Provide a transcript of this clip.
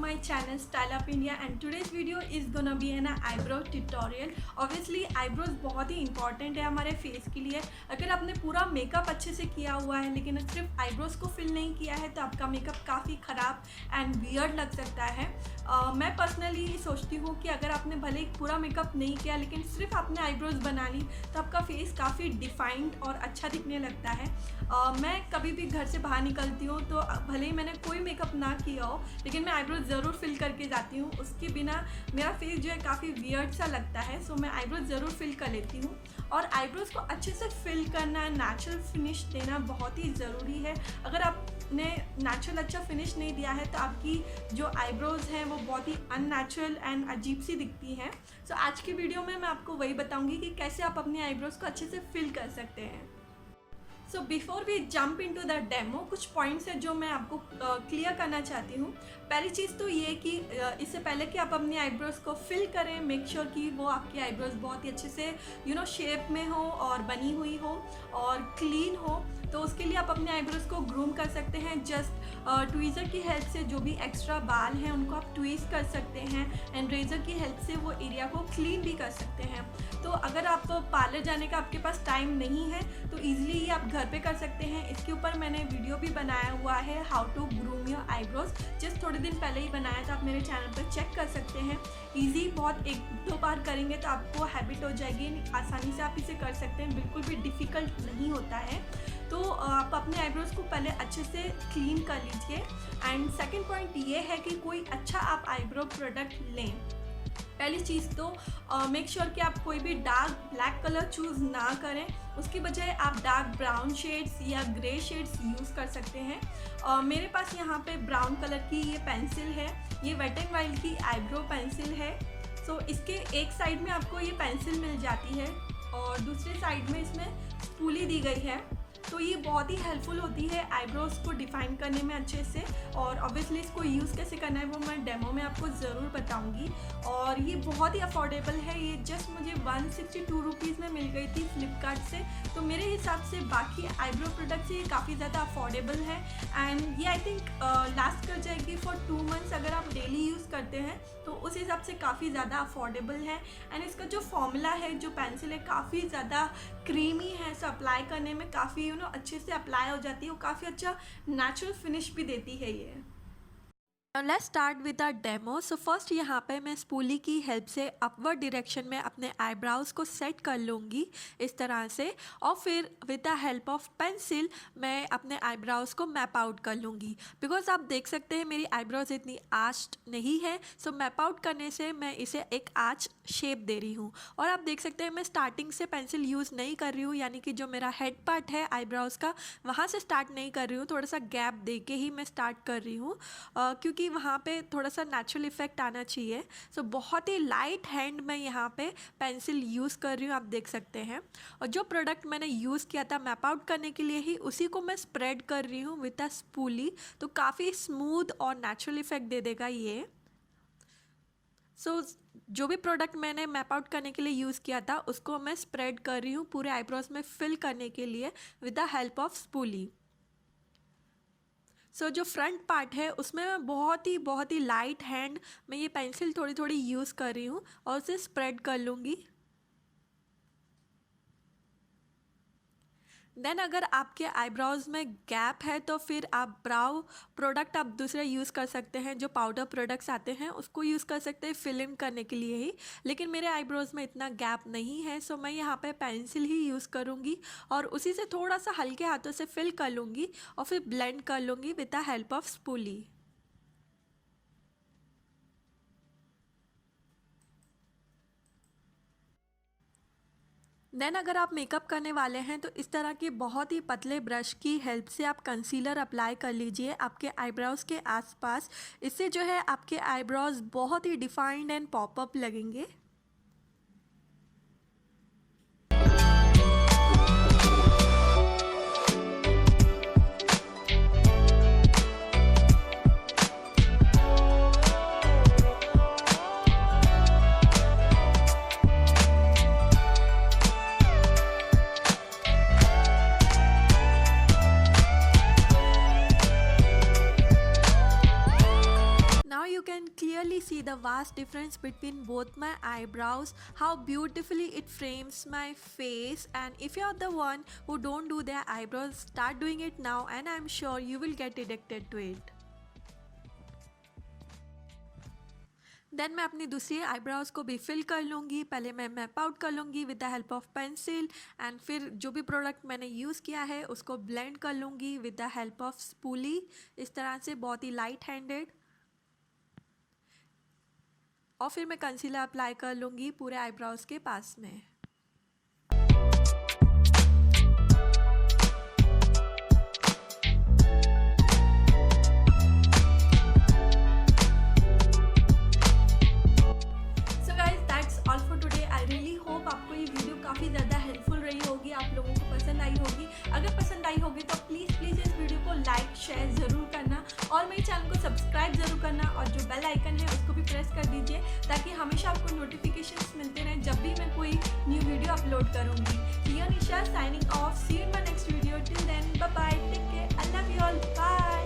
my channel Style Up India, and today's video is gonna be an eyebrow tutorial. Obviously eyebrows बहुत ही important है हमारे face के लिए. अगर आपने पूरा मेकअप अच्छे से किया हुआ है लेकिन सिर्फ आईब्रोज को फिल नहीं किया है तो आपका मेकअप काफ़ी ख़राब एंड वियर्ड लग सकता है. मैं पर्सनली सोचती हूँ कि अगर आपने भले ही पूरा मेकअप नहीं किया लेकिन सिर्फ आपने आईब्रोज बना ली तो आपका फेस काफ़ी डिफाइंड और अच्छा दिखने लगता है. मैं कभी भी घर से बाहर निकलती हूँ तो भले ही मैंने कोई मेकअप ना किया हो लेकिन मैं आईब्रोज ज़रूर फिल करके जाती हूँ. उसके बिना मेरा फेस जो है काफ़ी वियर्ड सा लगता है. सो मैं आईब्रोज ज़रूर फिल कर लेती हूँ. और आईब्रोज को अच्छे से फिल करना, नेचुरल फिनिश देना बहुत ही ज़रूरी है. अगर आपने नेचुरल अच्छा फिनिश नहीं दिया है तो आपकी जो आईब्रोज हैं वो बहुत ही अननेचुरल एंड अजीब सी दिखती हैं. सो आज की वीडियो में मैं आपको वही बताऊँगी कि कैसे आप अपनी आईब्रोज को अच्छे से फिल कर सकते हैं. So before we jump into the demo, कुछ पॉइंट्स हैं जो मैं आपको क्लियर करना चाहती हूँ. पहली चीज़ तो ये कि इससे पहले कि आप अपनी आईब्रोज को फिल करें, मेक श्योर कि वो आपकी आईब्रोज बहुत ही अच्छे से शेप में हो और बनी हुई हो और क्लीन हो. तो उसके लिए आप अपने आईब्रोज को ग्रूम कर सकते हैं. जस्ट ट्वीज़र की हेल्प से जो भी एक्स्ट्रा बाल हैं उनको आप ट्वीज़ कर सकते हैं एंड रेज़र की हेल्प से वो एरिया को क्लीन भी कर सकते हैं. तो अगर आप पार्लर जाने का आपके पास टाइम नहीं है तो ईज़िली ये आप घर पे कर सकते हैं. इसके ऊपर मैंने वीडियो भी बनाया हुआ है, how to groom your eyebrows. Just थोड़े दिन पहले ही बनाया था, आप मेरे चैनल पर चेक कर सकते हैं. ईजी, बहुत एक दो बार करेंगे तो आपको हैबिट हो जाएगी. आसानी से आप इसे कर सकते हैं, बिल्कुल भी डिफ़िकल्ट नहीं होता है. तो आप अपने आईब्रोज को पहले अच्छे से क्लीन कर लीजिए. एंड सेकंड पॉइंट ये है कि कोई अच्छा आप आईब्रो प्रोडक्ट लें. पहली चीज़ तो मेक श्योर कि आप कोई भी डार्क ब्लैक कलर चूज़ ना करें. उसकी बजाय आप डार्क ब्राउन शेड्स या ग्रे शेड्स यूज़ कर सकते हैं. मेरे पास यहाँ पे ब्राउन कलर की ये पेंसिल है. ये वेट एंड वाइल्ड की आईब्रो पेंसिल है. सो इसके एक साइड में आपको ये पेंसिल मिल जाती है और दूसरे साइड में इसमें स्पूली दी गई है. तो ये बहुत ही हेल्पफुल होती है आईब्रोज को डिफ़ाइन करने में अच्छे से. और ऑब्वियसली इसको यूज़ कैसे करना है वो मैं डेमो में आपको ज़रूर बताऊंगी. और ये बहुत ही अफोर्डेबल है. ये जस्ट मुझे 162 रुपीज़ में मिल गई थी फ्लिपकार्ट से. तो मेरे हिसाब से बाकी आईब्रो प्रोडक्ट से ये काफ़ी ज़्यादा अफोर्डेबल है. एंड ये आई थिंक लास्ट कर जाएगी फॉर 2 मंथ्स. अगर आप डेली यूज़ करते हैं तो उस हिसाब से काफ़ी ज़्यादा अफोर्डेबल है. एंड इसका जो फॉर्मूला है, जो पेंसिल है, काफ़ी ज़्यादा क्रीमी है. सो अप्लाई करने में काफ़ी अच्छे से अप्लाई हो जाती है. वो काफ़ी अच्छा नेचुरल फिनिश भी देती है ये. Now let's start with our demo. So first यहाँ पे मैं स्पूली की हेल्प से अपवर्ड डायरेक्शन में अपने आईब्राउज को सेट कर लूँगी इस तरह से. और फिर with the help of pencil मैं अपने आईब्राउज को मैप आउट कर लूँगी. बिकॉज आप देख सकते हैं मेरी आईब्राउज इतनी आर्च्ड नहीं है. सो मैप आउट करने से मैं इसे एक आर्च शेप दे रही हूँ. और आप देख सकते हैं मैं स्टार्टिंग से पेंसिल यूज़ नहीं कर रही हूँ, यानी कि जो मेरा हेड पार्ट है आईब्राउज का वहाँ से स्टार्ट नहीं कर रही हूँ. थोड़ा सा गैप दे के ही मैं स्टार्ट कर रही हूँ क्योंकि वहाँ पे थोड़ा सा नेचुरल इफेक्ट आना चाहिए. सो बहुत ही लाइट हैंड मैं यहाँ पे पेंसिल यूज़ कर रही हूँ, आप देख सकते हैं. और जो प्रोडक्ट मैंने यूज़ किया था मैप आउट करने के लिए ही, उसी को मैं स्प्रेड कर रही हूँ विद अ स्पूली. तो काफ़ी स्मूथ और नेचुरल इफेक्ट दे देगा ये. सो जो भी प्रोडक्ट मैंने मैप आउट करने के लिए यूज़ किया था उसको मैं स्प्रेड कर रही हूँ पूरे आईब्रोज में फिल करने के लिए with the help of spoolie. So जो फ्रंट पार्ट है उसमें मैं बहुत ही लाइट हैंड में ये पेंसिल थोड़ी थोड़ी यूज़ कर रही हूँ और उसे स्प्रेड कर लूँगी. देन अगर आपके आईब्राउज में गैप है तो फिर आप ब्राउ प्रोडक्ट आप दूसरे यूज़ कर सकते हैं. जो पाउडर प्रोडक्ट्स आते हैं उसको यूज़ कर सकते हैं फिल इन करने के लिए ही. लेकिन मेरे आईब्रोज में इतना गैप नहीं है. सो मैं यहाँ पे पेंसिल ही यूज़ करूँगी और उसी से थोड़ा सा हल्के हाथों से फिल कर लूँगी और फिर ब्लेंड कर लूँगी with the help of spoolie. Then अगर आप मेकअप करने वाले हैं तो इस तरह के बहुत ही पतले ब्रश की हेल्प से आप कंसीलर अप्लाई कर लीजिए आपके आईब्रोज के आसपास. इससे जो है आपके आईब्रोज बहुत ही डिफाइंड एंड पॉपअप लगेंगे. clearly see the vast difference between both my eyebrows, how beautifully it frames my face. And if you're the one who don't do their eyebrows, start doing it now and I'm sure you will get addicted to it. Then मैं अपनी दूसरी eyebrows को भी fill कर लूँगी. पहले मैं map out कर लूँगी with the help of pencil and फिर जो भी प्रोडक्ट मैंने यूज़ किया है उसको ब्लेंड कर लूँगी with the help of spoolie. इस तरह से बहुत ही लाइट हैंडेड. और फिर मैं कंसीलर अप्लाई कर लूँगी पूरे आईब्रोज़ के पास में. आपको ये वीडियो काफ़ी ज़्यादा हेल्पफुल रही होगी, आप लोगों को पसंद आई होगी. अगर पसंद आई होगी तो प्लीज़ इस वीडियो को लाइक शेयर ज़रूर करना और मेरे चैनल को सब्सक्राइब ज़रूर करना और जो बेल आइकन है उसको भी प्रेस कर दीजिए ताकि हमेशा आपको नोटिफिकेशंस मिलते रहें जब भी मैं कोई न्यू वीडियो अपलोड करूँगी. Here Nisha signing off. See you in my next video. Till then bye bye. Take care. I love you all. Bye.